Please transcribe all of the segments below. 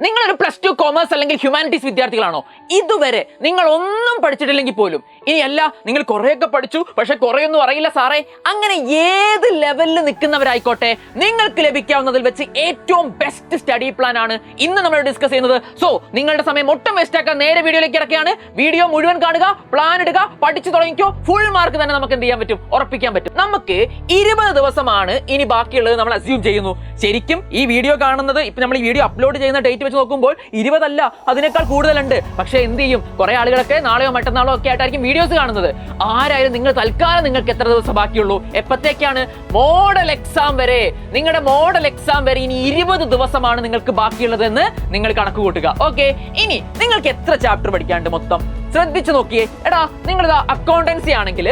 നിങ്ങളൊരു +2 കോമേഴ്സ് അല്ലെങ്കിൽ ഹ്യൂമാനിറ്റീസ് വിദ്യാർത്ഥികളാണോ? ഇതുവരെ നിങ്ങൾ ഒന്നും പഠിച്ചിട്ടില്ലെങ്കിൽ പോലും ഇനിയല്ല നിങ്ങൾ കുറെയൊക്കെ പഠിച്ചു പക്ഷെ കുറെയൊന്നും അറിയില്ല സാറേ, അങ്ങനെ ഏത് ലെവലിൽ നിൽക്കുന്നവരായിക്കോട്ടെ, നിങ്ങൾക്ക് ലഭിക്കാവുന്നതിൽ വെച്ച് ഏറ്റവും ബെസ്റ്റ് സ്റ്റഡി പ്ലാൻ ആണ് ഇന്ന് നമ്മൾ ഡിസ്കസ് ചെയ്യുന്നത്. സോ നിങ്ങളുടെ സമയം ഒട്ടും വേസ്റ്റ് ആക്കാൻ നേരെ വീഡിയോയിലേക്ക് ഇറക്കുകയാണ്. വീഡിയോ മുഴുവൻ കാണുക, പ്ലാൻ ഇടുക, പഠിച്ചു തുടങ്ങിക്കോ. ഫുൾ മാർക്ക് തന്നെ നമുക്ക് എന്ത് ചെയ്യാൻ പറ്റും? ഉറപ്പിക്കാൻ പറ്റും. നമുക്ക് 20 ദിവസമാണ് ഇനി ബാക്കിയുള്ളത് നമ്മൾ അസ്യൂം ചെയ്യുന്നു. ശരിക്കും ഈ വീഡിയോ കാണുന്നത് ഇപ്പൊ നമ്മൾ ഈ വീഡിയോ അപ്ലോഡ് ചെയ്യുന്ന ഡേറ്റ് വെച്ച് നോക്കുമ്പോൾ 20 അല്ല, അതിനേക്കാൾ കൂടുതലുണ്ട്. പക്ഷെ എന്ത് ചെയ്യും, കുറെ ആളുകളൊക്കെ നാളെയോ മറ്റന്നാളോ ഒക്കെ ആയിട്ടായിരിക്കും വീഡിയോസ് കാണുന്നത്. ആരായാലും നിങ്ങൾ തൽക്കാലം നിങ്ങൾക്ക് എത്ര ദിവസം ബാക്കിയുള്ളൂ? എപ്പോഴത്തേക്കാണ്? മോഡൽ എക്സാം വരെ. നിങ്ങളുടെ മോഡൽ എക്സാം വരെ ഇനി 20 ദിവസമാണ് നിങ്ങൾക്ക് ബാക്കിയുള്ളതെന്ന് നിങ്ങൾ കണക്ക് കൂട്ടുക. ഓക്കെ, ഇനി നിങ്ങൾക്ക് എത്ര ചാപ്റ്റർ പഠിക്കാണ്ട് മൊത്തം? ശ്രദ്ധിച്ചു നോക്കിയേ. എടാ നിങ്ങൾ അക്കൗണ്ടൻസി ആണെങ്കിൽ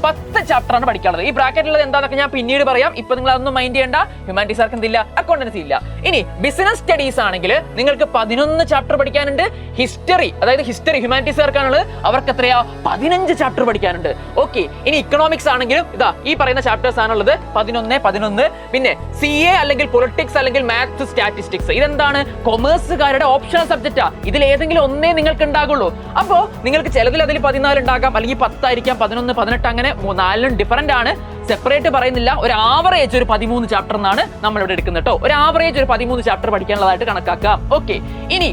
10 ചാപ്റ്റർ ആണ് പഠിക്കാനുള്ളത്. ഈ ബ്രാക്കറ്റിലുള്ളത് എന്താണെന്നൊക്കെ ഞാൻ പിന്നീട് പറയാം. ഇപ്പൊ നിങ്ങൾ അതൊന്നും മൈൻഡ് ചെയ്യേണ്ട. ഹ്യൂമാനിറ്റീസുകാർക്ക് എന്തില്ല? അക്കൗണ്ടൻസി ഇല്ല. ഇനി ബിസിനസ് സ്റ്റഡീസ് ആണെങ്കിൽ നിങ്ങൾക്ക് 11 ചാപ്റ്റർ പഠിക്കാനുണ്ട്. ഹിസ്റ്ററി, അതായത് ഹിസ്റ്ററി ഹ്യൂമാനിറ്റീസുകാർക്കാണുള്ളത്, അവർക്ക് എത്രയാ? 15 ചാപ്റ്റർ പഠിക്കാനുണ്ട്. ഓക്കെ, ഇനി ഇക്കണോമിക്സ് ആണെങ്കിലും ഇതാ ഈ പറയുന്ന ചാപ്റ്റേഴ്സ് ആണുള്ളത്, 11. പിന്നെ CA അല്ലെങ്കിൽ പൊളിറ്റിക്സ് അല്ലെങ്കിൽ മാത്സ് സ്റ്റാറ്റിസ്റ്റിക്സ്, ഇതെന്താണ്? കൊമേഴ്സുകാരുടെ ഓപ്ഷണൽ സബ്ജക്റ്റാ. ഇതിൽ ഏതെങ്കിലും ഒന്നേ നിങ്ങൾക്ക് ഉണ്ടാകുള്ളൂ. അപ്പോ നിങ്ങൾക്ക് ചിലതിൽ അതിൽ 14 ഉണ്ടാകാം, അല്ലെങ്കിൽ 10 ആയിരിക്കാം, 11, 18, അങ്ങനെ 4 ഡിഫറന്റ് ആണ്. സെപ്പറേറ്റ് പറയുന്നില്ല. ഒരു ആവറേജ് ഒരു 13 ചാപ്റ്റർ എന്നാണ് നമ്മൾ ഇവിടെ എടുക്കുന്നത് കേട്ടോ. ഒരു ആവറേജ് ഒരു 13 ചാപ്റ്റർ പഠിക്കാനുള്ളതായിട്ട് കണക്കാക്കാം. ഓക്കെ, ഇനി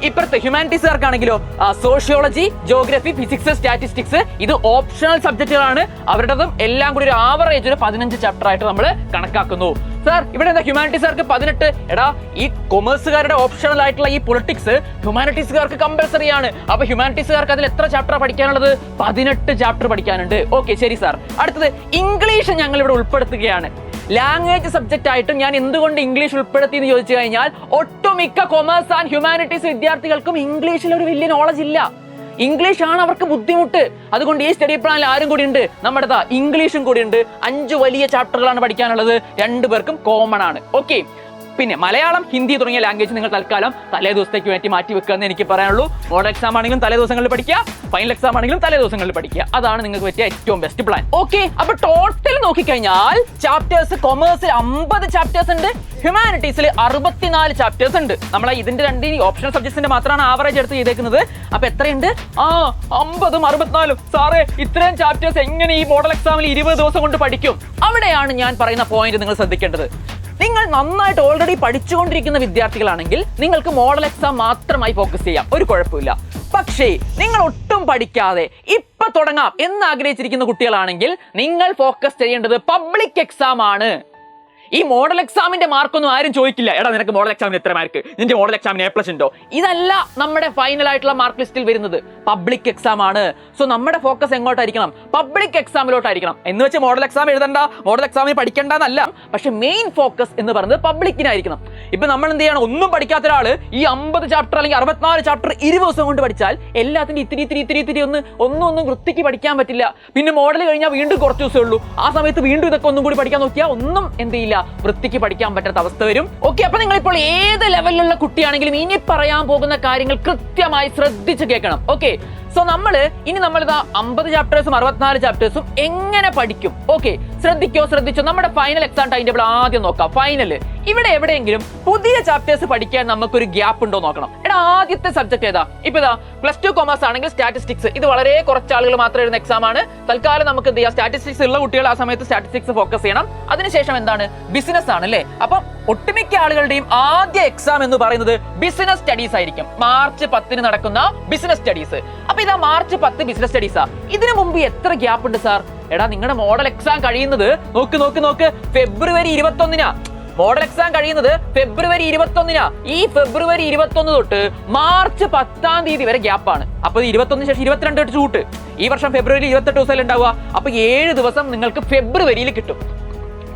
ഇപ്പുറത്തെ ഹ്യൂമാനിറ്റീസുകാർക്കാണെങ്കിലോ സോഷ്യോളജി, ജോഗ്രഫി, ഫിസിക്സ്, സ്റ്റാറ്റിസ്റ്റിക്സ്, ഇത് ഓപ്ഷണൽ സബ്ജക്റ്റുകളാണ്. അവരുടേതും എല്ലാം കൂടി ഒരു ആവറേജ് ഒരു 15 ചാപ്റ്റർ ആയിട്ട് നമ്മൾ കണക്കാക്കുന്നു. സാർ ഇവിടെ എന്താ ഹ്യൂമാനിറ്റീസുകാർക്ക് 18? എടാ ഈ കൊമേഴ്സുകാരുടെ ഓപ്ഷണൽ ആയിട്ടുള്ള ഈ പൊളിറ്റിക്സ് ഹ്യൂമാനിറ്റീസുകാർക്ക് കമ്പൽസറി ആണ്. അപ്പൊ ഹ്യൂമാനിറ്റീസുകാർക്ക് അതിൽ എത്ര ചാപ്റ്റർ പഠിക്കാനുള്ളത്? 18 ചാപ്റ്റർ പഠിക്കാനുണ്ട്. ഓക്കെ, ശരി സാർ. അടുത്തത് ഇംഗ്ലീഷ് ഞങ്ങൾ ഇവിടെ ഉൾപ്പെടുത്തുകയാണ്. ലാംഗ്വേജ് സബ്ജക്റ്റ് ആയിട്ടും ഞാൻ എന്തുകൊണ്ട് ഇംഗ്ലീഷ് ഉൾപ്പെടുത്തി എന്ന് ചോദിച്ചു കഴിഞ്ഞാൽ, ഒട്ടുമിക്ക കൊമേഴ്സ് ആൻഡ് ഹ്യൂമാനിറ്റീസ് വിദ്യാർത്ഥികൾക്കും ഇംഗ്ലീഷിൽ ഒരു വലിയ നോളജ് ഇല്ല. ഇംഗ്ലീഷ് ആണ് അവർക്ക് ബുദ്ധിമുട്ട്. അതുകൊണ്ട് ഈ സ്റ്റഡി പ്ലാനിൽ ആരും കൂടി ഉണ്ട്, നമ്മുടെ ഇംഗ്ലീഷും കൂടി ഉണ്ട്. 5 വലിയ ചാപ്റ്ററുകളാണ് പഠിക്കാനുള്ളത്. 2 പേർക്കും കോമൺ ആണ്. ഓക്കെ, പിന്നെ മലയാളം, ഹിന്ദി തുടങ്ങിയ ലാംഗ്വേജ് നിങ്ങൾ തൽക്കാലം തലേ ദിവസത്തേക്ക് വേണ്ടി മാറ്റി വെക്കുക എന്ന് എനിക്ക് പറയാനുള്ളൂ. മോഡൽ എക്സാം ആണെങ്കിലും തലേ ദിവസങ്ങളിൽ പഠിക്കുക, ഫൈനൽ എക്സാം ആണെങ്കിലും തലേ ദിവസങ്ങളിൽ പഠിക്കുക. അതാണ് നിങ്ങൾക്ക് പറ്റിയ ഏറ്റവും ബെസ്റ്റ് പ്ലാൻ. ഓക്കെ, അപ്പൊ ടോട്ടൽ നോക്കിക്കഴിഞ്ഞാൽ ചാപ്റ്റേഴ്സ് കൊമേഴ്സിൽ 50 ചാപ്റ്റേഴ്സ് ഉണ്ട്, ഹ്യൂമാനിറ്റീസിൽ 64 ചാപ്റ്റേഴ്സ് ഉണ്ട്. നമ്മളെ ഇതിന്റെ 2 ഓപ്ഷണൽ സബ്ജക്ട്സിന്റെ മാത്രമാണ് ആവറേജ് എടുത്ത് ചെയ്തേക്കുന്നത്. അപ്പൊ എത്രയുണ്ട്? 50ഉം 64ഉം. സാറേ ഇത്രയും ചാപ്റ്റേഴ്സ് എങ്ങനെ ഈ മോഡൽ എക്സാമിൽ 20 ദിവസം കൊണ്ട് പഠിക്കും? അവിടെയാണ് ഞാൻ പറയുന്ന പോയിന്റ് നിങ്ങൾ ശ്രദ്ധിക്കേണ്ടത്. നിങ്ങൾ നന്നായിട്ട് ഓൾറെഡി പഠിച്ചുകൊണ്ടിരിക്കുന്ന വിദ്യാർത്ഥികളാണെങ്കിൽ നിങ്ങൾക്ക് മോഡൽ എക്സാം മാത്രമായി ഫോക്കസ് ചെയ്യാം, ഒരു കുഴപ്പമില്ല. പക്ഷേ നിങ്ങൾ ഒട്ടും പഠിക്കാതെ ഇപ്പൊ തുടങ്ങാം എന്ന് ആഗ്രഹിച്ചിരിക്കുന്ന കുട്ടികളാണെങ്കിൽ നിങ്ങൾ ഫോക്കസ് ചെയ്യേണ്ടത് പബ്ലിക് എക്സാം ആണ്. ഈ മോഡൽ എക്സാമിന്റെ മാർക്കൊന്നും ആരും ചോദിക്കില്ല. എടാ നിനക്ക് മോഡൽ എക്സാമിന് എത്ര മാർക്ക്? നിന്റെ മോഡൽ എക്സാമിന് A+ ഉണ്ടോ? ഇതല്ല നമ്മുടെ ഫൈനൽ ആയിട്ടുള്ള മാർക്ക് ലിസ്റ്റിൽ വരുന്നത്. പബ്ലിക് എക്സാം ആണ്. സോ നമ്മുടെ ഫോക്കസ് എങ്ങോട്ടായിരിക്കണം? പബ്ലിക് എക്സാമിലോട്ടായിരിക്കണം. എന്ന് വെച്ച് മോഡൽ എക്സാം എഴുതണ്ട, മോഡൽ എക്സാമിന് പഠിക്കേണ്ടെന്നല്ല. പക്ഷെ മെയിൻ ഫോക്കസ് എന്ന് പറയുന്നത് പബ്ലിക്കിനായിരിക്കണം. ഇപ്പൊ നമ്മൾ എന്ത് ചെയ്യണം? ഒന്നും പഠിക്കാത്ത ഒരാള് ഈ 50 ചാപ്റ്റർ അല്ലെങ്കിൽ 64 ചാപ്റ്റർ 20 ദിവസം കൊണ്ട് പഠിച്ചാൽ എല്ലാത്തിനും ഇത്തിരി ഒന്നും വൃത്തിക്ക് പഠിക്കാൻ പറ്റില്ല. പിന്നെ മോഡൽ കഴിഞ്ഞാൽ വീണ്ടും കുറച്ച് ദിവസമേ ഉള്ളൂ. ആ സമയത്ത് വീണ്ടും ഇതൊക്കെ ഒന്നും കൂടി പഠിക്കാൻ നോക്കിയാൽ ഒന്നും എന്ത് ചെയ്യില്ല, വൃത്തിക്ക് പഠിക്കാൻ പറ്റാത്ത അവസ്ഥ വരും. ഓക്കെ, അപ്പൊ നിങ്ങൾ ഇപ്പോൾ ഏത് ലെവലിലുള്ള കുട്ടിയാണെങ്കിലും ഇനി പറയാൻ പോകുന്ന കാര്യങ്ങൾ കൃത്യമായി ശ്രദ്ധിച്ച് കേൾക്കണം. ഓക്കെ, സോ ഇനി നമ്മളിതാ 50 ചാപ്റ്റേഴ്സും 64 ചാപ്റ്റേഴ്സും എങ്ങനെ പഠിക്കും? ഓക്കെ, ശ്രദ്ധിച്ചോ. നമ്മുടെ ഫൈനൽ എക്സാം ടൈം ടേബിൾ ആദ്യം നോക്കാം. ഫൈനല് ഇവിടെ എവിടെയെങ്കിലും പുതിയ ചാപ്റ്റേഴ്സ് പഠിക്കാൻ നമുക്കൊരു ഗ്യാപ്പ് ഉണ്ടോ നോക്കണം. എടാ ആദ്യത്തെ സബ്ജക്ട് ഏതാ? ഇപ്പൊ ഇതാ +2 കോമേഴ്സ് ആണെങ്കിൽ സ്റ്റാറ്റിസ്റ്റിക്സ്. ഇത് വളരെ കുറച്ച് ആളുകൾ മാത്രം എഴുതുന്ന എക്സാം ആണ്. തൽക്കാലം നമുക്ക് എന്ത് ചെയ്യാം? സ്റ്റാറ്റിസ്റ്റിക്സ് ഉള്ള കുട്ടികൾ ആ സമയത്ത് സ്റ്റാറ്റിസ്റ്റിക്സ് ഫോക്കസ് ചെയ്യണം. അതിനുശേഷം എന്താണ്? ബിസിനസ് ആണ് അല്ലേ? അപ്പം ഒട്ടുമിക്ക ആളുകളുടെയും ആദ്യ എക്സാം എന്ന് പറയുന്നത് ബിസിനസ് സ്റ്റഡീസ് ആയിരിക്കും. മാർച്ച് 10 നടക്കുന്ന ബിസിനസ് സ്റ്റഡീസ്. അപ്പൊ ഇതാ മാർച്ച് 10 ബിസിനസ് സ്റ്റഡീസാ. ഇതിനു മുമ്പ് എത്ര ഗ്യാപ്പ് ഉണ്ട് സാർ? എടാ നിങ്ങളുടെ മോഡൽ എക്സാം കഴിയുന്നത് നോക്ക് ഫെബ്രുവരി 21. മോഡൽ എക്സാം കഴിയുന്നത് ഫെബ്രുവരി 21. ഈ ഫെബ്രുവരി 21 തൊട്ട് മാർച്ച് 10 വരെ ഗ്യാപ്പാണ്. അപ്പൊ 21 ശേഷം 22 വെച്ച് കൂട്ട്. ഈ വർഷം ഫെബ്രുവരി 28 ദിവസം ഉണ്ടാവുക. അപ്പൊ 7 ദിവസം നിങ്ങൾക്ക് ഫെബ്രുവരിയിൽ കിട്ടും.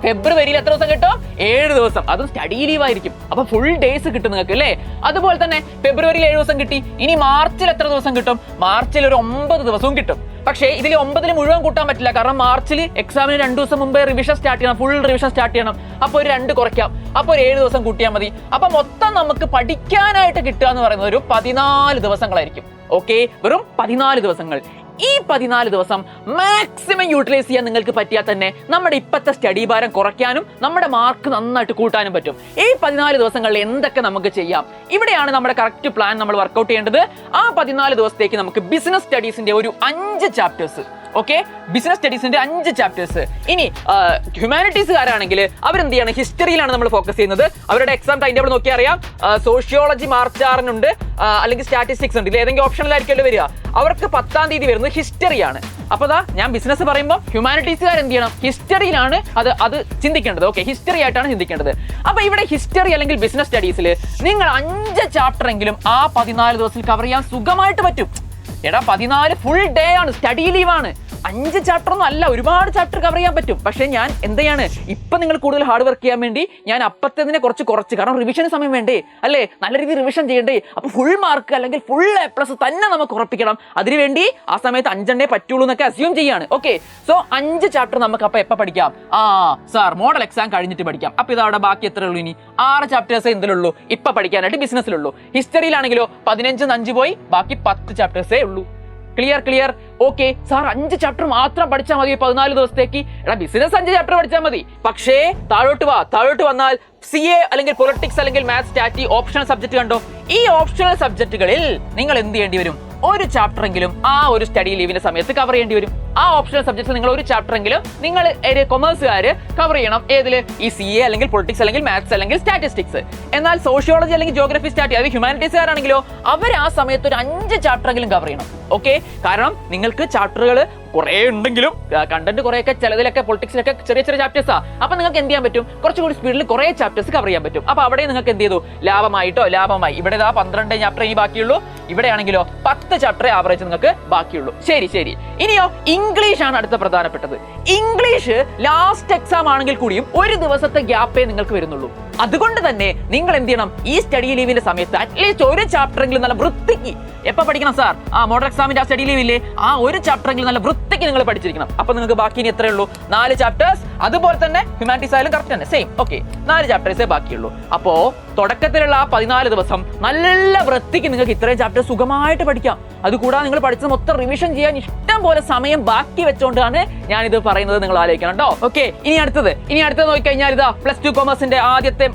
ഫെബ്രുവരിയിൽ എത്ര ദിവസം കിട്ടും? 7 ദിവസം. അതും സ്റ്റഡി ലീവ് ആയിരിക്കും. അപ്പൊ ഫുൾ ഡേയ്സ് കിട്ടും നിങ്ങൾക്ക് അല്ലേ? അതുപോലെ തന്നെ ഫെബ്രുവരിയിൽ 7 ദിവസം കിട്ടി. ഇനി മാർച്ചിൽ എത്ര ദിവസം കിട്ടും? മാർച്ചിൽ ഒരു 9 ദിവസവും കിട്ടും. പക്ഷേ ഇതിൽ 9 മുഴുവൻ കൂട്ടാൻ പറ്റില്ല. കാരണം മാർച്ചിൽ എക്സാമിന് 2 ദിവസം മുമ്പേ റിവിഷൻ സ്റ്റാർട്ട് ചെയ്യണം, ഫുൾ റിവിഷൻ സ്റ്റാർട്ട് ചെയ്യണം. അപ്പോൾ ഒരു 2 കുറയ്ക്കാം. അപ്പോൾ ഒരു 7 ദിവസം കൂട്ടിയാൽ മതി. അപ്പൊ മൊത്തം നമുക്ക് പഠിക്കാനായിട്ട് കിട്ടുക എന്ന് പറയുന്നത് ഒരു 14 ദിവസങ്ങളായിരിക്കും. ഓക്കെ, വെറും 14 ദിവസങ്ങൾ. ഈ 14 ദിവസം മാക്സിമം യൂട്ടിലൈസ് ചെയ്യാൻ നിങ്ങൾക്ക് പറ്റിയാൽ തന്നെ നമ്മുടെ ഇപ്പോഴത്തെ സ്റ്റഡി ഭാരം കുറയ്ക്കാനും നമ്മുടെ മാർക്ക് നന്നായിട്ട് കൂട്ടാനും പറ്റും. ഈ 14 ദിവസങ്ങളിൽ എന്തൊക്കെ നമുക്ക് ചെയ്യാം, ഇവിടെയാണ് നമ്മുടെ കറക്റ്റ് പ്ലാൻ നമ്മൾ വർക്ക്ഔട്ട് ചെയ്യേണ്ടത്. ആ 14 ദിവസത്തേക്ക് നമുക്ക് ബിസിനസ് സ്റ്റഡീസിന്റെ ഒരു 5 ചാപ്റ്റേഴ്സ്, ഓക്കെ, ബിസിനസ് സ്റ്റഡീസിന്റെ 5 ചാപ്റ്റേഴ്സ്. ഇനി ഹ്യൂമാനിറ്റീസുകാരാണെങ്കിൽ അവരെന്ത് ചെയ്യണം, ഹിസ്റ്ററിയിലാണ് നമ്മൾ ഫോക്കസ് ചെയ്യുന്നത്. അവരുടെ എക്സാം ടൈം ടേബിൾ നോക്കിയാൽ അറിയാം. സോഷ്യോളജി മാർച്ച് 6 അല്ലെങ്കിൽ സ്റ്റാറ്റിസ്റ്റിക്സ് ഉണ്ട്. ഇതിൽ ഏതെങ്കിലും ഓപ്ഷനിലായിരിക്കുമല്ലോ വരിക. അവർക്ക് 10-ാം തീയതി വരുന്നത് ഹിസ്റ്ററിയാണ്. അപ്പൊ ഞാൻ ബിസിനസ് പറയുമ്പോൾ ഹ്യൂമാനിറ്റീസുകാർ എന്ത് ചെയ്യണം, ഹിസ്റ്ററിയിലാണ് അത് ചിന്തിക്കേണ്ടത്. ഓക്കെ, ഹിസ്റ്ററി ആയിട്ടാണ് ചിന്തിക്കേണ്ടത്. അപ്പൊ ഇവിടെ ഹിസ്റ്ററി അല്ലെങ്കിൽ ബിസിനസ് സ്റ്റഡീസിൽ നിങ്ങൾ 5 ചാപ്റ്റർ എങ്കിലും ആ 14 ദിവസത്തിൽ കവർ ചെയ്യാൻ സുഖമായിട്ട് പറ്റും. എടാ 14 ഫുൾ ഡേ ആണ്, സ്റ്റഡി ലീവാണ്. 5 ചാപ്റ്റർ ഒന്നും അല്ല, ഒരുപാട് ചാപ്റ്റർ കവർ ചെയ്യാൻ പറ്റും. പക്ഷെ ഞാൻ എന്താണ് ഇപ്പൊ നിങ്ങൾ കൂടുതൽ ഹാർഡ് വർക്ക് ചെയ്യാൻ വേണ്ടി ഞാൻ അപ്പത്തതിനെ കുറച്ച് കാരണം റിവിഷന് സമയം വേണ്ടേ അല്ലേ, നല്ല രീതിയിൽ റിവിഷൻ ചെയ്യണ്ടേ. അപ്പൊ ഫുൾ മാർക്ക് അല്ലെങ്കിൽ ഫുൾ A+ തന്നെ നമുക്ക് ഉറപ്പിക്കണം. അതിനുവേണ്ടി ആ സമയത്ത് 5 പറ്റുള്ളൂ എന്നൊക്കെ അസ്യൂം ചെയ്യാണ്. ഓക്കെ, സോ 5 ചാപ്റ്റർ നമുക്ക് അപ്പൊ എപ്പോൾ പഠിക്കാം? സാർ മോഡൽ എക്സാം കഴിഞ്ഞിട്ട് പഠിക്കാം. അപ്പൊ ഇതവിടെ ബാക്കി എത്ര ഉള്ളൂ? ഇനി 6 ചാപ്റ്റേഴ്സ് എന്തിലുള്ളൂ ഇപ്പൊ പഠിക്കാനായിട്ട് ബിസിനസ്സിലുള്ളൂ. ഹിസ്റ്ററിയിലാണെങ്കിലോ 15 പോയി, ബാക്കി 10 ചാപ്റ്റേഴ്സേ ഉള്ളൂ. ക്ലിയർ ഓക്കെ സാർ 5 ചാപ്റ്റർ മാത്രം പഠിച്ചാൽ മതി 14 ദിവസത്തേക്ക്? എടാ ബിസിനസ് 5 ചാപ്റ്റർ പഠിച്ചാൽ മതി. പക്ഷേ താഴോട്ട് വന്നാൽ CA അല്ലെങ്കിൽ പൊളിറ്റിക്സ് അല്ലെങ്കിൽ മാത്സ്, സ്റ്റാറ്റി ഓപ്ഷണൽ സബ്ജക്ട് കണ്ടോ. ഈ ഓപ്ഷണൽ സബ്ജക്റ്റുകളിൽ നിങ്ങൾ എന്ത് ചെയ്യേണ്ടി വരും? ഒരു ചാപ്റ്റർ എങ്കിലും ആ ഒരു സ്റ്റഡി ലീവിന്റെ സമയത്ത് കവർ ചെയ്യേണ്ടി വരും. ആ ഓപ്ഷണൽ സബ്ജക്ട്സ് നിങ്ങൾ ഒരു ചാപ്റ്റർ എങ്കിലും നിങ്ങൾ കൊമേഴ്സുകാര് കവർ ചെയ്യണം. ഏതില്? ഈ CA അല്ലെങ്കിൽ പൊളിറ്റിക്സ് അല്ലെങ്കിൽ മാത്സ് അല്ലെങ്കിൽ സ്റ്റാറ്റിസ്റ്റിക്സ്. എന്നാൽ സോഷ്യോളജി അല്ലെങ്കിൽ ജോഗ്രഫി, സ്റ്റാറ്റി അത് ഹ്യൂമാനിറ്റീസുകാരാണെങ്കിലോ അവർ ആ സമയത്ത് ഒരു 5 ചാപ്റ്റർ എങ്കിലും കവർ ചെയ്യണം. ഓക്കെ, കാരണം നിങ്ങൾക്ക് ചാപ്റ്ററുകൾ കുറെ ഉണ്ടെങ്കിലും കണ്ടന്റ് കുറെയൊക്കെ ചിലതിലൊക്കെ പൊളിറ്റിക്സിലൊക്കെ ചെറിയ ചാപ്റ്റേഴ്സാ. അപ്പൊ നിങ്ങൾക്ക് എന്ത് ചെയ്യാൻ പറ്റും? കുറച്ചുകൂടി സ്പീഡിൽ കുറെ ചാപ്റ്റേഴ്സ് കവർ ചെയ്യാൻ പറ്റും. അപ്പൊ അവിടെ നിങ്ങൾക്ക് എന്ത് ചെയ്തു? ലാഭമായി. ഇവിടെ 12 ചാപ്റ്റർ ഇനി ബാക്കിയുള്ളൂ. ഇവിടെയാണെങ്കിലോ 10 ചാപ്റ്റർ ആവറേജ് നിങ്ങൾക്ക് ബാക്കിയുള്ളൂ. ശരി. ഇനിയോ ഇംഗ്ലീഷ് ആണ് അടുത്ത പ്രധാനപ്പെട്ടത്. ഇംഗ്ലീഷ് ലാസ്റ്റ് എക്സാം ആണെങ്കിൽ കൂടിയും ഒരു ദിവസത്തെ ഗ്യാപ്പേ നിങ്ങൾക്ക് വരുന്നുള്ളൂ. അതുകൊണ്ട് തന്നെ നിങ്ങൾ എന്ത് ചെയ്യണം? ഈ സ്റ്റഡി ലീവിന്റെ സമയത്ത് അറ്റ്ലീസ്റ്റ് ഒരു ചാപ്റ്റർ എങ്കിലും നല്ല വൃത്തിക്ക് എപ്പോൾ പഠിക്കണം സാർ? മോഡൽ എക്സാമിന്റെ ആ സ്റ്റഡി ലീവില്ലേ, ആ ഒരു ചാപ്റ്റർ എങ്കിലും നല്ല വൃത്തിക്ക് നിങ്ങൾ പഠിച്ചിരിക്കണം. അപ്പൊ നിങ്ങൾക്ക് ബാക്കി ഇനി എത്രയേ ഉള്ളൂ? 4 ചാപ്റ്റേഴ്സ്. അതുപോലെ തന്നെ ഹ്യൂമാനിറ്റീസ് ആയാലും കറക്റ്റ് തന്നെ സെയിം. ഓക്കെ, 4 ചാപ്റ്റേഴ്സേ ബാക്കിയുള്ളൂ. അപ്പോ തുടക്കത്തിലുള്ള ആ 14 ദിവസം നല്ല വൃത്തിക്ക് നിങ്ങൾക്ക് ഇത്രയും ചാപ്റ്റർ സുഖമായിട്ട് പഠിക്കാം. അതുകൂടാതെ നിങ്ങൾ പഠിച്ചത് മൊത്തം റിവിഷൻ ചെയ്യാൻ ഇഷ്ടം പോലെ സമയം ബാക്കി വെച്ചുകൊണ്ടാണ് ഞാനിത് പറയുന്നത്. നിങ്ങൾ ആലോചിക്കണം കേട്ടോ. ഓക്കെ, ഇനി അടുത്തത് നോക്കിക്കഴിഞ്ഞാൽ ഇതാ +2 കൊമേഴ്സിന്റെ ആദ്യത്തെ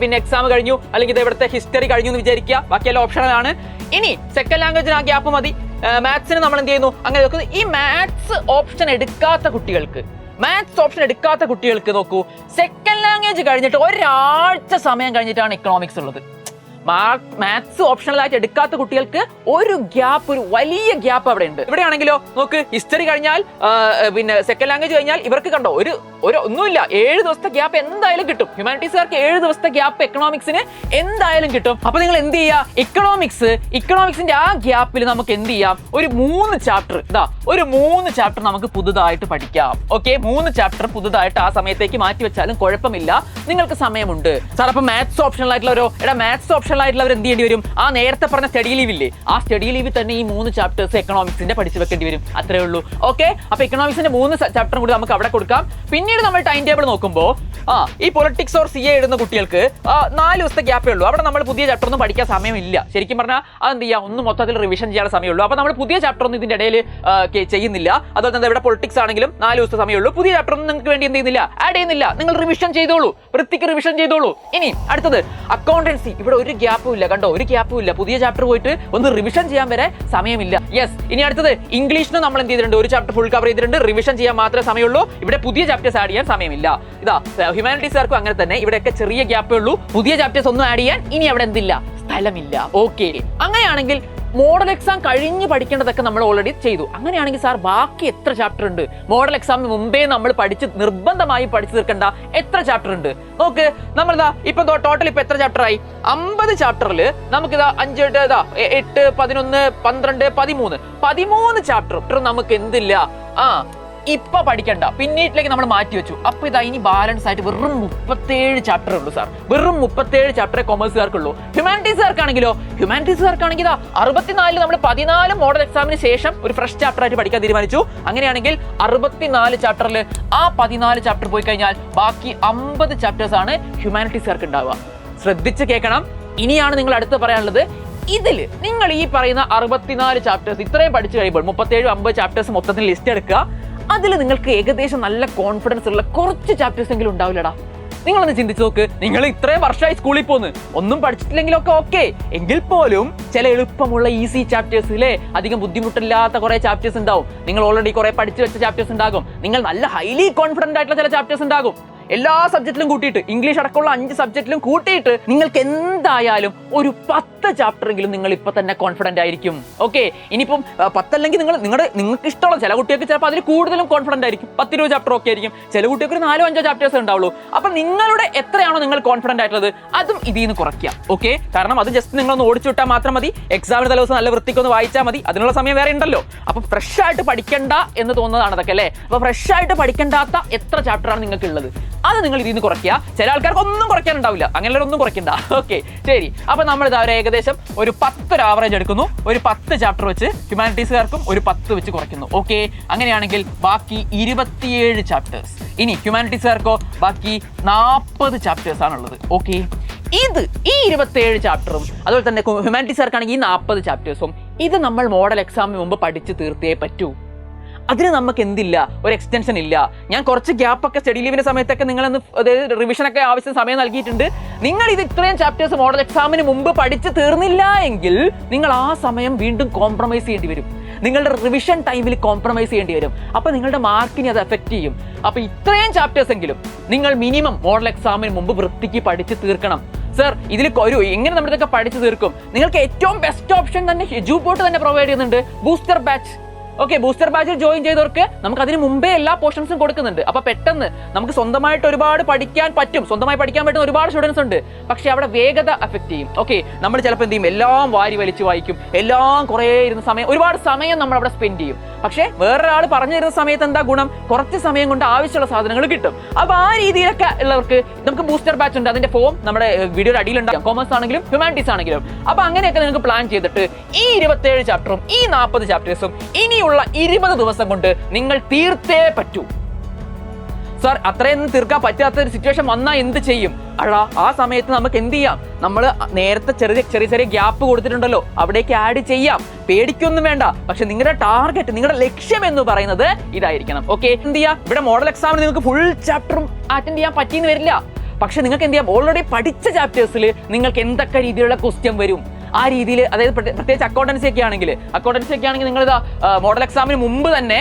പിന്നെ എക്സാം കഴിഞ്ഞു, അല്ലെങ്കിൽ ഇത് ഇവിടുത്തെ ഹിസ്റ്ററി കഴിഞ്ഞു എന്ന് വിചാരിക്കുക. ബാക്കിയെല്ലാം ഓപ്ഷണലാണ്. ഇനി സെക്കൻഡ് ലാംഗ്വേജിന് ആ ഗ്യാപ്പ് മതി. മാത്സിന് നമ്മൾ എന്ത് ചെയ്യുന്നു? അങ്ങനെ നോക്കുന്നു. ഈ മാത്സ് ഓപ്ഷൻ എടുക്കാത്ത കുട്ടികൾക്ക് നോക്കൂ, സെക്കൻഡ് ലാംഗ്വേജ് കഴിഞ്ഞിട്ട് ഒരാഴ്ച സമയം കഴിഞ്ഞിട്ടാണ് എക്കണോമിക്സ് ഉള്ളത്. മാത്സ് ഓപ്ഷണലായിട്ട് എടുക്കാത്ത കുട്ടികൾക്ക് ഒരു വലിയ ഗ്യാപ്പ് അവിടെ ഉണ്ട്. ഇവിടെയാണെങ്കിലോ നോക്ക്, ഹിസ്റ്ററി കഴിഞ്ഞാൽ പിന്നെ സെക്കൻഡ് ലാംഗ്വേജ് കഴിഞ്ഞാൽ ഇവർക്ക് കണ്ടോ ഒരു ഒന്നുമില്ല, 7 ദിവസത്തെ ഗ്യാപ്പ് എന്തായാലും കിട്ടും. ഹ്യൂമാനിറ്റീസുകാർക്ക് 7 ദിവസത്തെ ഗ്യാപ്പ് എക്കണോമിക്സിന് എന്തായാലും കിട്ടും. അപ്പൊ നിങ്ങൾ എന്ത് ചെയ്യുക? ഇക്കണോമിക്സിന്റെ ആ ഗ്യാപ്പിൽ നമുക്ക് എന്ത് ചെയ്യാം? ഒരു 3 ചാപ്റ്റർ നമുക്ക് പുതുതായിട്ട് പഠിക്കാം. ഓക്കെ, 3 ചാപ്റ്റർ പുതുതായിട്ട് ആ സമയത്തേക്ക് മാറ്റി വെച്ചാലും കുഴപ്പമില്ല, നിങ്ങൾക്ക് സമയമുണ്ട്. സാർ അപ്പൊ മാത്സ് ഓപ്ഷണൽ ആയിട്ടുള്ളവരോ? മാത്സ് ഓപ്ഷണൽ ആയിട്ടുള്ളവർ എന്ത് ചെയ്യേണ്ടി വരും? ആ നേരത്തെ പറഞ്ഞ സ്റ്റഡി ലീവില്ലേ, ആ സ്റ്റഡി ലീവിൽ തന്നെ ഈ 3 ചാപ്റ്റേഴ്സ് എക്കണോമിക്സിന്റെ പഠിച്ചു വെക്കേണ്ടി വരും. അത്രേ ഉള്ളൂ. ഓക്കെ, അപ്പൊ എക്കണോമിക്സിന്റെ 3 ചാപ്റ്ററും കൂടി നമുക്ക് അവിടെ കൊടുക്കാം. പിന്നീട് നമ്മൾ ടൈം ടേബിൾ നോക്കുമ്പോൾ ഈ പൊളിറ്റിക്സ് ഓർ CA എഴുതുന്ന കുട്ടികൾക്ക് 4 ദിവസത്തെ ഗ്യാപ്പേ ഉള്ളൂ. അവിടെ നമ്മൾ പുതിയ ചാപ്റ്റർ ഒന്നും പഠിക്കാൻ സമയമില്ല. ശരിക്കും പറഞ്ഞാൽ അതെന്ത് ചെയ്യാം? ഒന്ന് മൊത്തത്തിൽ റിവിഷൻ ചെയ്യാൻ സമയമുള്ളൂ. അപ്പൊ നമ്മൾ പുതിയ ചാപ്റ്റർ ഒന്നും ഇതിന്റെ ഇടയിൽ ചെയ്യുന്നില്ല. അതുപോലെ തന്നെ ഇവിടെ പൊളിറ്റിക്സ് ആണെങ്കിലും 4 ദിവസത്തെ സമയമുള്ളൂ. പുതിയ ചാപ്റ്റർ ഒന്നും നിങ്ങൾക്ക് വേണ്ടി എന്ത് ചെയ്യുന്നില്ല, ആഡ് ചെയ്യുന്നില്ല. നിങ്ങൾ റിവിഷൻ ചെയ്തോളൂ, വൃത്തിക്ക് റിവിഷൻ ചെയ്തോളൂ. ഇനി അടുത്തത് അക്കൗണ്ടൻസി. ഇവിടെ ഒരു ഗ്യാപ്പും ഇല്ല, കണ്ടോ, ഒരു ഗ്യാപ്പും ഇല്ല. പുതിയ ചാപ്റ്റർ പോയിട്ട് ഒന്ന് റിവിഷൻ ചെയ്യാൻ വരെ സമയമില്ല. യെസ്. ഇനി അടുത്തത് ഇംഗ്ലീഷിന് നമ്മൾ എന്ത് ചെയ്തിട്ടുണ്ട്? ഒരു ചാപ്റ്റർ ഫുൾ കവർ ചെയ്തിട്ടുണ്ട്. റിവിഷൻ ചെയ്യാൻ മാത്രമേ സമയമുള്ളൂ. ഇവിടെ പുതിയ ചാപ്റ്റേഴ്സ് ആഡ് ചെയ്യാൻ സമയമില്ല. ഇതാ ഹ്യൂമാനിറ്റീസുകാർക്കും അങ്ങനെ തന്നെ. ഇവിടെയൊക്കെ ചെറിയ ഗ്യാപ്പേ ഉള്ളൂ. പുതിയ ചാപ്റ്റേഴ്സ് ഒന്നും ആഡ് ചെയ്യാൻ ഇനി അവിടെ എന്തില്ല, സ്ഥലമില്ല. ഓക്കെ, അങ്ങനെയാണെങ്കിൽ മോഡൽ എക്സാം കഴിഞ്ഞ് പഠിക്കേണ്ടതൊക്കെ നമ്മൾ ഓൾറെഡി ചെയ്തു. അങ്ങനെയാണെങ്കിൽ സാർ ബാക്കി എത്ര ചാപ്റ്റർ ഉണ്ട്? മോഡൽ എക്സാമിന് മുമ്പേ നമ്മൾ നിർബന്ധമായി പഠിച്ചു തീർക്കേണ്ട എത്ര ചാപ്റ്റർ ഉണ്ട്? നോക്ക്, നമ്മളിതാ ഇപ്പൊ ടോട്ടൽ ഇപ്പൊ എത്ര ചാപ്റ്റർ ആയി? 50 ചാപ്റ്ററിൽ നമുക്കിതാ 5, 8, 11, 12, 13 ചാപ്റ്റർ നമുക്ക് എന്തില്ല, ഇപ്പൊ പഠിക്കണ്ട, പിന്നീട്ടിലേക്ക് നമ്മൾ മാറ്റി വെച്ചു. അപ്പൊ ഇതാ ഇനി ബാലൻസ് ആയിട്ട് വെറും 37 ചാപ്റ്റർ ഉള്ളൂ സാർ. വെറും 37 ചാപ്റ്ററേ കൊമേഴ്സുകാർക്കുള്ളൂ. ഹ്യൂമാനിറ്റീസുകാർക്കാണെങ്കിൽ 64 നമ്മൾ 14 മോഡൽ എക്സാമിന് ശേഷം ഒരു ഫ്രഷ് ചാപ്റ്റർ ആയിട്ട് പഠിക്കാൻ തീരുമാനിച്ചു. അങ്ങനെയാണെങ്കിൽ 64 ചാപ്റ്ററിൽ ആ 14 ചാപ്റ്റർ പോയി കഴിഞ്ഞാൽ ബാക്കി 50 ചാപ്റ്റേഴ്സ് ആണ് ഹ്യൂമാനിറ്റീസുകാർക്ക് ഉണ്ടാവുക. ശ്രദ്ധിച്ച് കേൾക്കണം. ഇനിയാണ് നിങ്ങൾ അടുത്ത് പറയാനുള്ളത്. ഇതിൽ നിങ്ങൾ ഈ പറയുന്ന 64 ചാപ്റ്റേഴ്സ് ഇത്രയും പഠിച്ചു കഴിയുമ്പോൾ 37-50 ചാപ്റ്റേഴ്സ് മൊത്തത്തിൽ ലിസ്റ്റ് എടുക്കുക. അതിൽ നിങ്ങൾക്ക് ഏകദേശം നല്ല കോൺഫിഡൻസ് ഉള്ള കുറച്ച് ചാപ്റ്റേഴ്സ് എങ്കിലും ഉണ്ടാവില്ലടാ. നിങ്ങളൊന്ന് ചിന്തിച്ചു നോക്ക്. നിങ്ങൾ ഇത്രയും വർഷമായി സ്കൂളിൽ പോന്ന് ഒന്നും പഠിച്ചിട്ടില്ലെങ്കിലൊക്കെ ഓക്കെ, എങ്കിൽ പോലും ചില എളുപ്പമുള്ള ഈസി ചാപ്റ്റേഴ്സിലെ അധികം ബുദ്ധിമുട്ടില്ലാത്ത കുറെ ചാപ്റ്റേഴ്സ് ഉണ്ടാവും. നിങ്ങൾ ഓൾറെഡി കുറെ പഠിച്ചു വെച്ച ചാപ്റ്റേഴ്സ് ഉണ്ടാകും. നിങ്ങൾ നല്ല ഹൈലി കോൺഫിഡന്റ് ആയിട്ടുള്ള ചില ചാപ്റ്റേഴ്സ് ഉണ്ടാകും. എല്ലാ സബ്ജക്റ്റിലും കൂട്ടിയിട്ട്, ഇംഗ്ലീഷ് അടക്കമുള്ള 5 സബ്ജക്റ്റിലും കൂട്ടിയിട്ട് നിങ്ങൾക്ക് എന്തായാലും ഒരു 10 ചാപ്റ്ററെങ്കിലും നിങ്ങൾ ഇപ്പൊ തന്നെ കോൺഫിഡന്റ് ആയിരിക്കും. ഓക്കെ, ഇനിയിപ്പം 10 അല്ലെങ്കിൽ നിങ്ങൾക്ക് ഇഷ്ടമുള്ള ചില കുട്ടികൾക്ക് ചിലപ്പോൾ അതിൽ കൂടുതലും കോൺഫിഡന്റ് ആയിരിക്കും. 10-20 ചാപ്റ്റർ ഒക്കെ ആയിരിക്കും. ചില കുട്ടികൾക്ക് ഒരു 4-5 ചാപ്റ്റേഴ്സ് ഉണ്ടാവുള്ളൂ. അപ്പൊ നിങ്ങളുടെ എത്രയാണോ നിങ്ങൾ കോൺഫിഡന്റ് ആയിട്ടുള്ളത് അതും ഇതിൽ നിന്ന് കുറയ്ക്കാം. ഓക്കെ, കാരണം അത് ജസ്റ്റ് നിങ്ങളൊന്ന് ഓടിച്ചു വിട്ടാൽ മാത്രം മതി. എക്സാമിന് തലേദിവസം നല്ല വൃത്തിക്കൊന്ന് വായിച്ചാൽ മതി. അതിനുള്ള സമയം വേറെ ഉണ്ടല്ലോ. അപ്പൊ ഫ്രഷ് ആയിട്ട് പഠിക്കണ്ട എന്ന് തോന്നുന്നതാണ് അതൊക്കെ അല്ലേ. അപ്പൊ ഫ്രഷ് ആയിട്ട് പഠിക്കേണ്ടാത്ത എത്ര ചാപ്റ്ററാണ് നിങ്ങൾക്ക് ഉള്ളത് അത് നിങ്ങൾ ഇതിൽ നിന്ന് കുറയ്ക്കുക. ചില ആൾക്കാർക്ക് ഒന്നും കുറയ്ക്കാനുണ്ടാവില്ല, അങ്ങനെ ഒന്നും കുറയ്ക്കണ്ട. ഓക്കെ, ശരി. അപ്പൊ നമ്മൾ ഇതാ ഏകദേശം ഒരു 10 ആവറേജ് എടുക്കുന്നു. ഒരു 10 ചാപ്റ്റർ വെച്ച് ഹ്യൂമാനിറ്റീസുകാർക്കും ഒരു 10 വെച്ച് കുറയ്ക്കുന്നു. ഓക്കെ, അങ്ങനെയാണെങ്കിൽ ബാക്കി 27 ചാപ്റ്റേഴ്സ്. ഇനി ഹ്യൂമാനിറ്റീസുകാർക്കോ ബാക്കി 40 ചാപ്റ്റേഴ്സ് ആണുള്ളത്. ഓക്കെ, ഇത് ഈ 27 ചാപ്റ്ററും അതുപോലെ തന്നെ ഹ്യൂമാനിറ്റീസുകാർക്കാണെങ്കിൽ ഈ 40 ചാപ്റ്റേഴ്സും ഇത് നമ്മൾ മോഡൽ എക്സാമിന് മുമ്പ് പഠിച്ച് തീർത്തേ പറ്റൂ. അതിന് നമുക്ക് എന്തില്ല, ഒരു എക്സ്റ്റൻഷൻ ഇല്ല. ഞാൻ കുറച്ച് ഗ്യാപ്പൊക്കെ സ്റ്റഡി ലീവിന്റെ സമയത്തൊക്കെ നിങ്ങളൊന്ന് അതായത് റിവിഷനൊക്കെ ആവശ്യം സമയം നൽകിയിട്ടുണ്ട്. നിങ്ങൾ ഇത് ഇത്രയും ചാപ്റ്റേഴ്സ് മോഡൽ എക്സാമിന് മുമ്പ് പഠിച്ച് തീർന്നില്ല എങ്കിൽ നിങ്ങൾ ആ സമയം വീണ്ടും കോംപ്രമൈസ് ചെയ്യേണ്ടി വരും. നിങ്ങളുടെ റിവിഷൻ ടൈമിൽ കോംപ്രമൈസ് ചെയ്യേണ്ടി വരും. അപ്പോൾ നിങ്ങളുടെ മാർക്കിനെ അത് എഫക്റ്റ് ചെയ്യും. അപ്പോൾ ഇത്രയും ചാപ്റ്റേഴ്സ് എങ്കിലും നിങ്ങൾ മിനിമം മോഡൽ എക്സാമിന് മുമ്പ് വൃത്തിക്ക് പഠിച്ച് തീർക്കണം. സർ, ഇതിൽ എങ്ങനെ നമ്മൾ ഇതൊക്കെ പഠിച്ചു തീർക്കും? നിങ്ങൾക്ക് ഏറ്റവും ബെസ്റ്റ് ഓപ്ഷൻ തന്നെ എജുപോർട്ട് തന്നെ പ്രൊവൈഡ് ചെയ്യുന്നുണ്ട്, ബൂസ്റ്റർ ബാച്ച്. ഓക്കെ, ബൂസ്റ്റർ ബാച്ചിൽ ജോയിൻ ചെയ്തവർക്ക് നമുക്ക് അതിന് മുമ്പേ എല്ലാ പോർഷൻസും കൊടുക്കുന്നുണ്ട്. അപ്പൊ പെട്ടെന്ന് നമുക്ക് സ്വന്തമായിട്ട് ഒരുപാട് പഠിക്കാൻ പറ്റും. സ്വന്തമായി പഠിക്കാൻ പറ്റുന്ന ഒരുപാട് സ്റ്റുഡൻസ് ഉണ്ട്. പക്ഷെ അവിടെ വേഗത അഫക്റ്റ് ചെയ്യും. ഓക്കെ, നമ്മൾ ചിലപ്പോൾ എന്ത് ചെയ്യും, എല്ലാം വാരി വലിച്ച് വായിക്കും, എല്ലാം കുറേ ഇരുന്ന സമയം, ഒരുപാട് സമയം നമ്മൾ അവിടെ സ്പെൻഡ് ചെയ്യും. പക്ഷേ വേറൊരാൾ പറഞ്ഞു തരുന്ന സമയത്ത് എന്താ ഗുണം, കുറച്ച് സമയം കൊണ്ട് ആവശ്യമുള്ള സാധനങ്ങൾ കിട്ടും. അപ്പൊ ആ രീതിയിലൊക്കെ ഉള്ളവർക്ക് നമുക്ക് ബൂസ്റ്റർ ബാച്ച് ഉണ്ട്. അതിന്റെ ഫോം നമ്മുടെ വീഡിയോയുടെ അടിയിലുണ്ടാകും, കോമേഴ്സ് ആണെങ്കിലും ഹ്യൂമാനിറ്റീസ് ആണെങ്കിലും. അപ്പൊ അങ്ങനെയൊക്കെ നിങ്ങൾക്ക് പ്ലാൻ ചെയ്തിട്ട് ഈ 27 ചാപ്റ്ററും ഈ 40 ചാപ്റ്റേഴ്സും ഇനിയുള്ള 20 ദിവസം കൊണ്ട് നിങ്ങൾ തീർത്തേ പറ്റൂ. സർ, അത്രയൊന്നും തീർക്കാൻ പറ്റാത്ത ഒരു സിറ്റുവേഷൻ വന്നാൽ എന്ത് ചെയ്യും? ആ സമയത്ത് നമുക്ക് എന്ത് ചെയ്യാം, നമ്മൾ നേരത്തെ ചെറിയ ഗ്യാപ്പ് കൊടുത്തിട്ടുണ്ടല്ലോ, അവിടേക്ക് ആഡ് ചെയ്യാം. പേടിക്കൊന്നും വേണ്ട. പക്ഷെ നിങ്ങളുടെ ടാർഗറ്റ്, നിങ്ങളുടെ ലക്ഷ്യം എന്ന് പറയുന്നത് ഇതായിരിക്കണം. ഓക്കെ, എന്ത് ചെയ്യാം, ഇവിടെ മോഡൽ എക്സാമിന് നിങ്ങൾക്ക് ഫുൾ ചാപ്റ്ററും അറ്റൻഡ് ചെയ്യാൻ പറ്റിയെന്ന് വരില്ല. പക്ഷെ നിങ്ങൾക്ക് എന്ത് ചെയ്യാം, ഓൾറെഡി പഠിച്ച ചാപ്റ്റേഴ്സിൽ നിങ്ങൾക്ക് എന്തൊക്കെ രീതിയിലുള്ള ക്വസ്റ്റ്യൻ വരും ആ രീതിയിൽ, അതായത് പ്രത്യേകിച്ച് അക്കൗണ്ടൻസി ഒക്കെ ആണെങ്കിൽ നിങ്ങൾ മോഡൽ എക്സാമിന് മുമ്പ് തന്നെ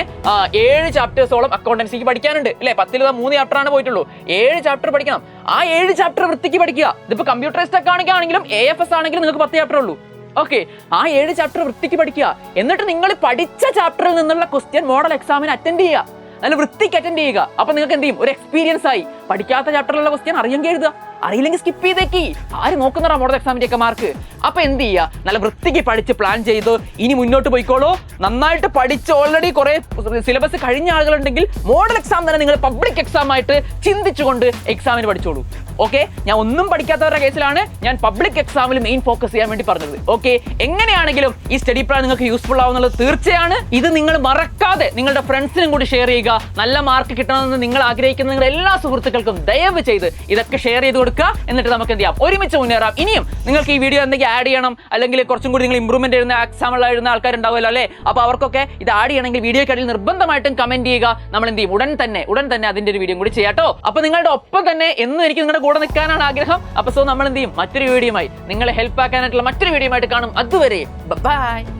7 ചാപ്റ്റേഴ്സോളം അക്കൗണ്ടൻസിക്ക് പഠിക്കാനുണ്ട് അല്ലേ. 10 3 ചാപ്റ്ററാണ് പോയിട്ടുള്ളൂ. 7 ചാപ്റ്റർ പഠിക്കണം. ആ 7 ചാപ്റ്റർ വൃത്തിക്ക് പഠിക്കുക. ഇതിപ്പോ കമ്പ്യൂട്ടറൈസ്ഡ് ഒക്കെ ആണെങ്കിലും AFS ആണെങ്കിലും നിങ്ങൾക്ക് 10 ചാപ്റ്റർ ഉള്ളൂ. ഓക്കെ, ആ 7 ചാപ്റ്റർ വൃത്തിക്ക് പഠിക്കുക. എന്നിട്ട് നിങ്ങൾ പഠിച്ച ചാപ്റ്ററിൽ നിന്നുള്ള ക്വസ്റ്റ്യൻ മോഡൽ എക്സാമിന് അറ്റൻഡ് ചെയ്യുക, നല്ല വൃത്തിക്ക് അറ്റൻഡ് ചെയ്യുക. അപ്പൊ നിങ്ങൾക്ക് എന്ത് ചെയ്യും, ഒരു എക്സ്പീരിയൻസ് ആയി. പഠിക്കാത്ത ചാപ്റ്ററിലുള്ള ക്വസ്റ്റ്യൻ അറിയെങ്കിൽ എഴുതുക, അറിയില്ലെങ്കിൽ സ്കിപ്പ് ചെയ്തേക്ക്. ആര് നോക്കുന്നതാ മോഡൽ എക്സാമിന്റെ ഒക്കെ മാർക്ക്? അപ്പൊ എന്ത് ചെയ്യുക, നല്ല വൃത്തിക്ക് പഠിച്ച് പ്ലാൻ ചെയ്ത് ഇനി മുന്നോട്ട് പോയിക്കോളൂ. നന്നായിട്ട് പഠിച്ച് ഓൾറെഡി കുറെ സിലബസ് കഴിഞ്ഞ ആളുകളുണ്ടെങ്കിൽ മോഡൽ എക്സാം തന്നെ നിങ്ങൾ പബ്ലിക് എക്സാം ആയിട്ട് ചിന്തിച്ചുകൊണ്ട് എക്സാമിന് പഠിച്ചോളൂ. ഓക്കെ, ഞാൻ ഒന്നും പഠിക്കാത്തവരുടെ കേസിലാണ് ഞാൻ പബ്ലിക് എക്സാമിൽ മെയിൻ ഫോക്കസ് ചെയ്യാൻ വേണ്ടി പറഞ്ഞത്. ഓക്കെ, എങ്ങനെയാണെങ്കിലും ഈ സ്റ്റഡി പ്ലാൻ നിങ്ങൾക്ക് യൂസ്ഫുൾ ആവുന്നുള്ളത് തീർച്ചയാണ്. ഇത് നിങ്ങൾ മറക്കാതെ നിങ്ങളുടെ ഫ്രണ്ട്സിനും കൂടി ഷെയർ ചെയ്യുക. നല്ല മാർക്ക് കിട്ടണമെന്ന് നിങ്ങൾ ആഗ്രഹിക്കുന്ന നിങ്ങളുടെ എല്ലാ സുഹൃത്തുക്കൾക്കും ദയവ് ചെയ്ത് ഇതൊക്കെ ഷെയർ ചെയ്ത് കൊടുക്കുക. എന്നിട്ട് നമുക്ക് എന്ത് ചെയ്യാം, ഒരുമിച്ച് മുന്നേറാം. ഇനിയും നിങ്ങൾക്ക് ഈ വീഡിയോ എന്തെങ്കിലും ആഡ് ചെയ്യണം, അല്ലെങ്കിൽ കുറച്ചും കൂടി നിങ്ങൾ ഇമ്പ്രൂവ്മെന്റ് എഴുതുന്ന എക്സാമുകൾ എഴുതുന്ന ആൾക്കാരുണ്ടാവുമല്ലോ അല്ലേ. അപ്പോൾ അവർക്കൊക്കെ ഇത് ആഡ് ചെയ്യണമെങ്കിൽ വീഡിയോയ്ക്കടിയിൽ നിർബന്ധമായിട്ടും കമന്റ് ചെയ്യുക. നമ്മൾ എന്ത് ചെയ്യും, ഉടൻ തന്നെ അതിന്റെ ഒരു വീഡിയോ കൂടി ചെയ്യാട്ടോ. അപ്പോൾ നിങ്ങളുടെ ഒപ്പം തന്നെ എന്നും എനിക്ക് നിങ്ങളുടെ കൂടെ നിൽക്കാനാണ് ആഗ്രഹം. അപ്പോൾ നമ്മൾ എന്ത് ചെയ്യും, മറ്റൊരു വീഡിയോയുമായി നിങ്ങളെ ഹെൽപ്പ് ആക്കാനായിട്ടുള്ള മറ്റൊരു വീഡിയോയുമായിട്ട് കാണും. അതുവരെ ബൈ.